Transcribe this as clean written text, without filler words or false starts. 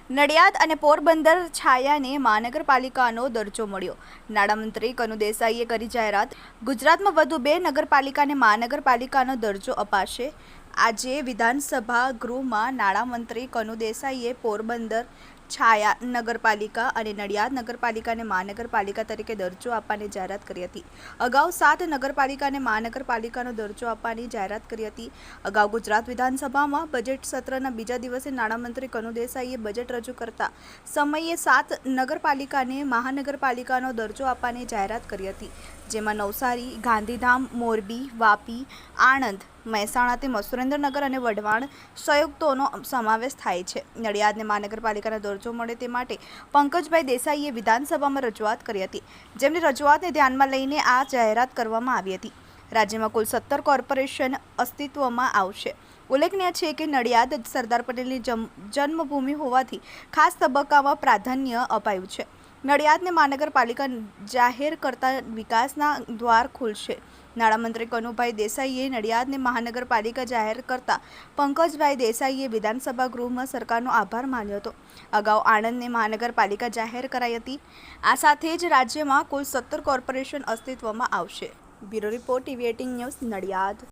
નડિયાદ અને પોરબંદર છાયાને મહાનગરપાલિકાનો દરજ્જો મળ્યો. નાણામંત્રી કનુ દેસાઈએ કરી જાહેરાત. ગુજરાતમાં વધુ 2 નગરપાલિકાને મહાનગરપાલિકાનો દરજ્જો અપાશે. આજે વિધાનસભા ગૃહમાં નાણામંત્રી કનુ દેસાઈએ પોરબંદર છાયા નગરપાલિકા અને નડિયાદ નગરપાલિકાને મહાનગરપાલિકા તરીકે દરજ્જો આપવાની જાહેરાત કરી હતી. અગાઉ 7 નગરપાલિકાને મહાનગરપાલિકાનો દરજ્જો આપવાની જાહેરાત કરી હતી. અગાઉ ગુજરાત વિધાનસભામાં બજેટ સત્રના બીજા દિવસે નાણામંત્રી કનુ દેસાઈએ બજેટ રજૂ કરતા સમયે 7 નગરપાલિકાને મહાનગરપાલિકાનો દરજ્જો આપવાની જાહેરાત કરી હતી, જેમાં નવસારી, ગાંધીધામ, મોરબી, વાપી, આણંદ, મહેસાણા તેમજ સુરેન્દ્રનગર અને વઢવાણ સંયુક્તોનો સમાવેશ થાય છે. નડિયાદને મહાનગરપાલિકાનો દરજ્જો મળે તે માટે પંકજભાઈ દેસાઈએ વિધાનસભામાં રજૂઆત કરી હતી, જેમની રજૂઆતને ધ્યાનમાં લઈને આ જાહેરાત કરવામાં આવી હતી. રાજ્યમાં કુલ 17 કોર્પોરેશન અસ્તિત્વમાં આવશે. ઉલ્લેખનીય છે કે નડિયાદ સરદાર પટેલની જન્મભૂમિ હોવાથી ખાસ તબક્કામાં પ્રાધાન્ય અપાયું છે. નડિયાદને મહાનગરપાલિકા જાહેર કરતા વિકાસના દ્વાર ખુલશે. નાણામંત્રી કનુભાઈ દેસાઈએ નડિયાદને મહાનગરપાલિકા જાહેર કરતા પંકજભાઈ દેસાઈએ વિધાનસભા ગૃહમાં સરકારનો આભાર માન્યો હતો. અગાઉ આણંદને મહાનગરપાલિકા જાહેર કરાઈ હતી. આ સાથે જ રાજ્યમાં કુલ 17 કોર્પોરેશન અસ્તિત્વમાં આવશે. Bureau report, TV18 news, Nadiad.